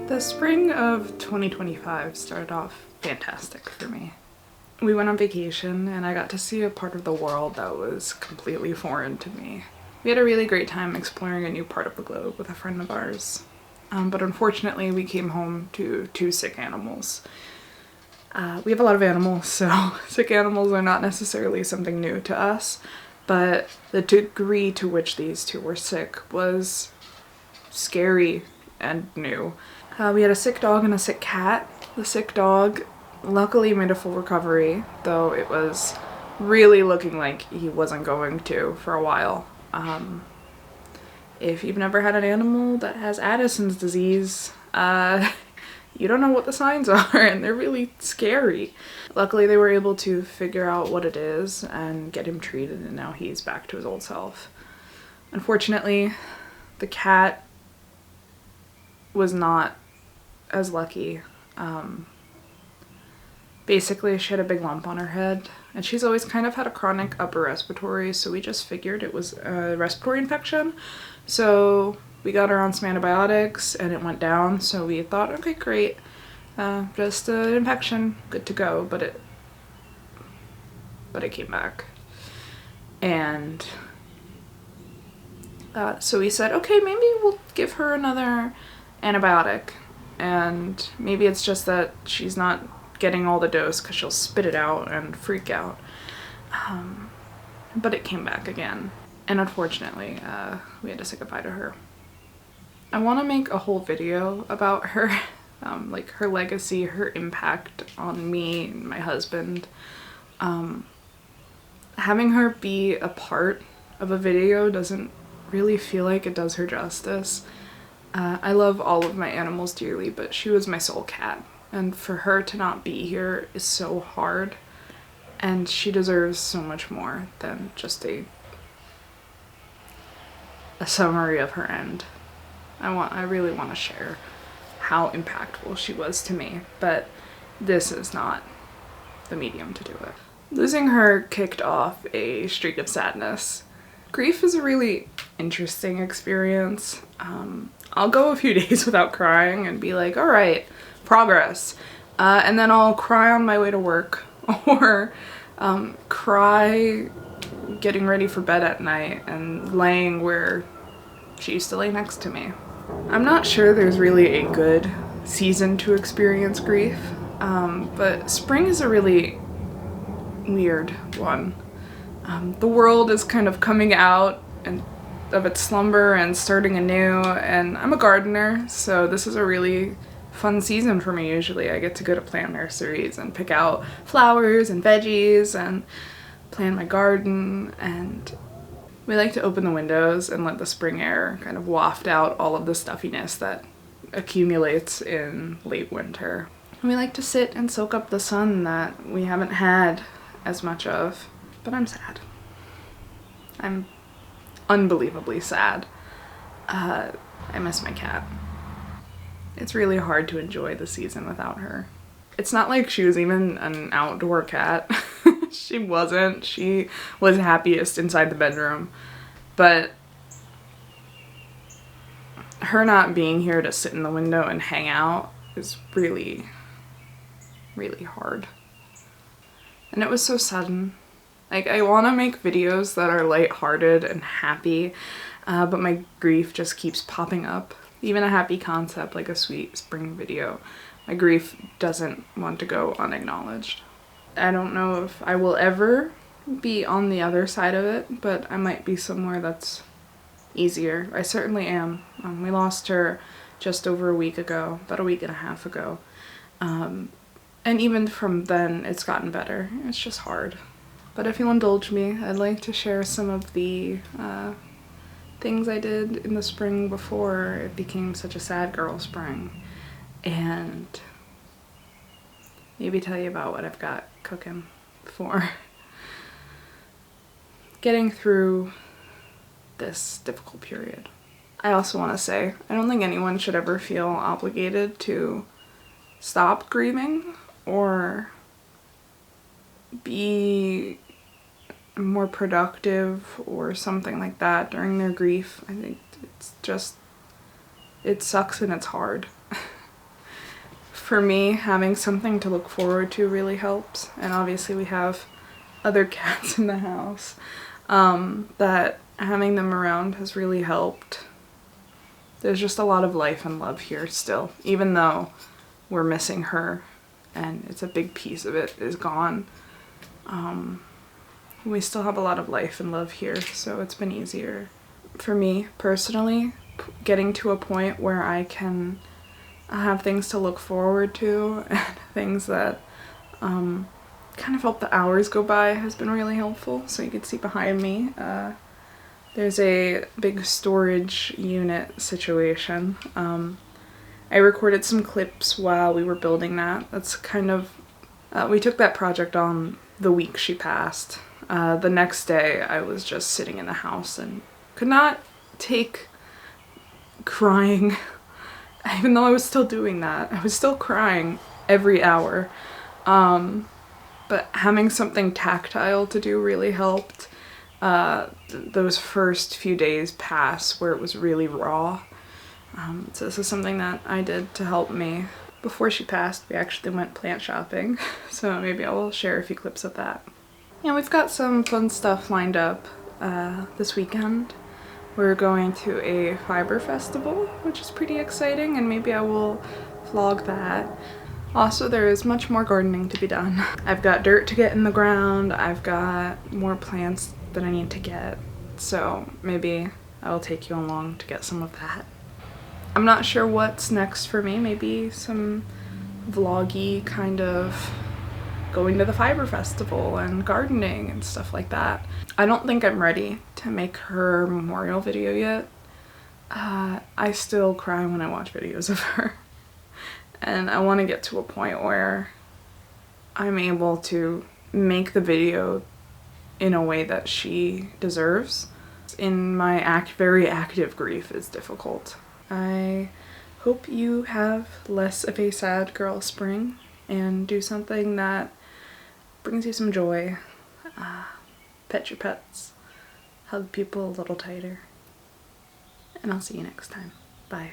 The spring of 2025 started off fantastic for me. We went on vacation and I got to see a part of the world that was completely foreign to me. We had a really great time exploring a new part of the globe with a friend of ours. But unfortunately we came home to 2 sick animals. We have a lot of animals, so sick animals are not necessarily something new to us, but the degree to which these 2 were sick was scary and new. We had a sick dog and a sick cat. The sick dog luckily made a full recovery, though it was really looking like he wasn't going to for a while. If you've never had an animal that has Addison's disease, you don't know what the signs are, and they're really scary. Luckily they were able to figure out what it is and get him treated, and now he's back to his old self. Unfortunately, the cat was not as lucky. Basically she had a big lump on her head, and she's always kind of had a chronic upper respiratory, so we just figured it was a respiratory infection. So we got her on some antibiotics and it went down, so we thought, okay, great, just an infection, good to go, but it came back. And so we said, okay, maybe we'll give her another antibiotic, and maybe it's just that she's not getting all the dose because she'll spit it out and freak out. But it came back again, and unfortunately we had to say goodbye to her. I want to make a whole video about her, like her legacy, her impact on me and my husband. Having her be a part of a video doesn't really feel like it does her justice. I love all of my animals dearly, but she was my soul cat, and for her to not be here is so hard, and she deserves so much more than just a summary of her end. I really want to share how impactful she was to me, but this is not the medium to do it. Losing her kicked off a streak of sadness. Grief is a really interesting experience. I'll go a few days without crying and be like, all right, progress. And then I'll cry on my way to work, or cry getting ready for bed at night and laying where she used to lay next to me. I'm not sure there's really a good season to experience grief, but spring is a really weird one. The world is kind of coming out of its slumber and starting anew, and I'm a gardener, so this is a really fun season for me. Usually I get to go to plant nurseries and pick out flowers and veggies and plant my garden, and we like to open the windows and let the spring air kind of waft out all of the stuffiness that accumulates in late winter. And we like to sit and soak up the sun that we haven't had as much of, but I'm sad. I'm unbelievably sad. I miss my cat. It's really hard to enjoy the season without her. It's not like she was even an outdoor cat. She wasn't. She was happiest inside the bedroom. But her not being here to sit in the window and hang out is really, really hard. And it was so sudden. Like, I want to make videos that are lighthearted and happy, but my grief just keeps popping up. Even a happy concept like a sweet spring video, my grief doesn't want to go unacknowledged. I don't know if I will ever be on the other side of it, but I might be somewhere that's easier. I certainly am. We lost her just over a week ago, about a week and a half ago. And even from then, it's gotten better. It's just hard. But if you'll indulge me, I'd like to share some of the things I did in the spring before it became such a sad girl spring, and maybe tell you about what I've got cooking for getting through this difficult period. I also want to say, I don't think anyone should ever feel obligated to stop grieving or be more productive or something like that during their grief. I think it's just, it sucks and it's hard. For me, having something to look forward to really helps, and obviously we have other cats in the house, that having them around has really helped. There's just a lot of life and love here still, even though we're missing her and it's a big piece of it is gone. We still have a lot of life and love here, so it's been easier. For me personally, getting to a point where I can have things to look forward to and things that kind of help the hours go by has been really helpful. So you can see behind me, there's a big storage unit situation. I recorded some clips while we were building that. That's kind of, we took that project on the week she passed. The next day I was just sitting in the house and could not take crying. Even though I was still doing that, I was still crying every hour. But having something tactile to do really helped. Those first few days pass where it was really raw. So this is something that I did to help me. Before she passed, we actually went plant shopping, so maybe I will share a few clips of that. Yeah, we've got some fun stuff lined up this weekend. We're going to a fiber festival, which is pretty exciting, and maybe I will vlog that. Also, there is much more gardening to be done. I've got dirt to get in the ground, I've got more plants that I need to get, so maybe I will take you along to get some of that. I'm not sure what's next for me, maybe some vloggy kind of going to the fiber festival and gardening and stuff like that. I don't think I'm ready to make her memorial video yet. I still cry when I watch videos of her. And I want to get to a point where I'm able to make the video in a way that she deserves. In my very active grief is difficult. I hope you have less of a sad girl spring and do something that brings you some joy. Pet your pets. Hug people a little tighter. And I'll see you next time. Bye.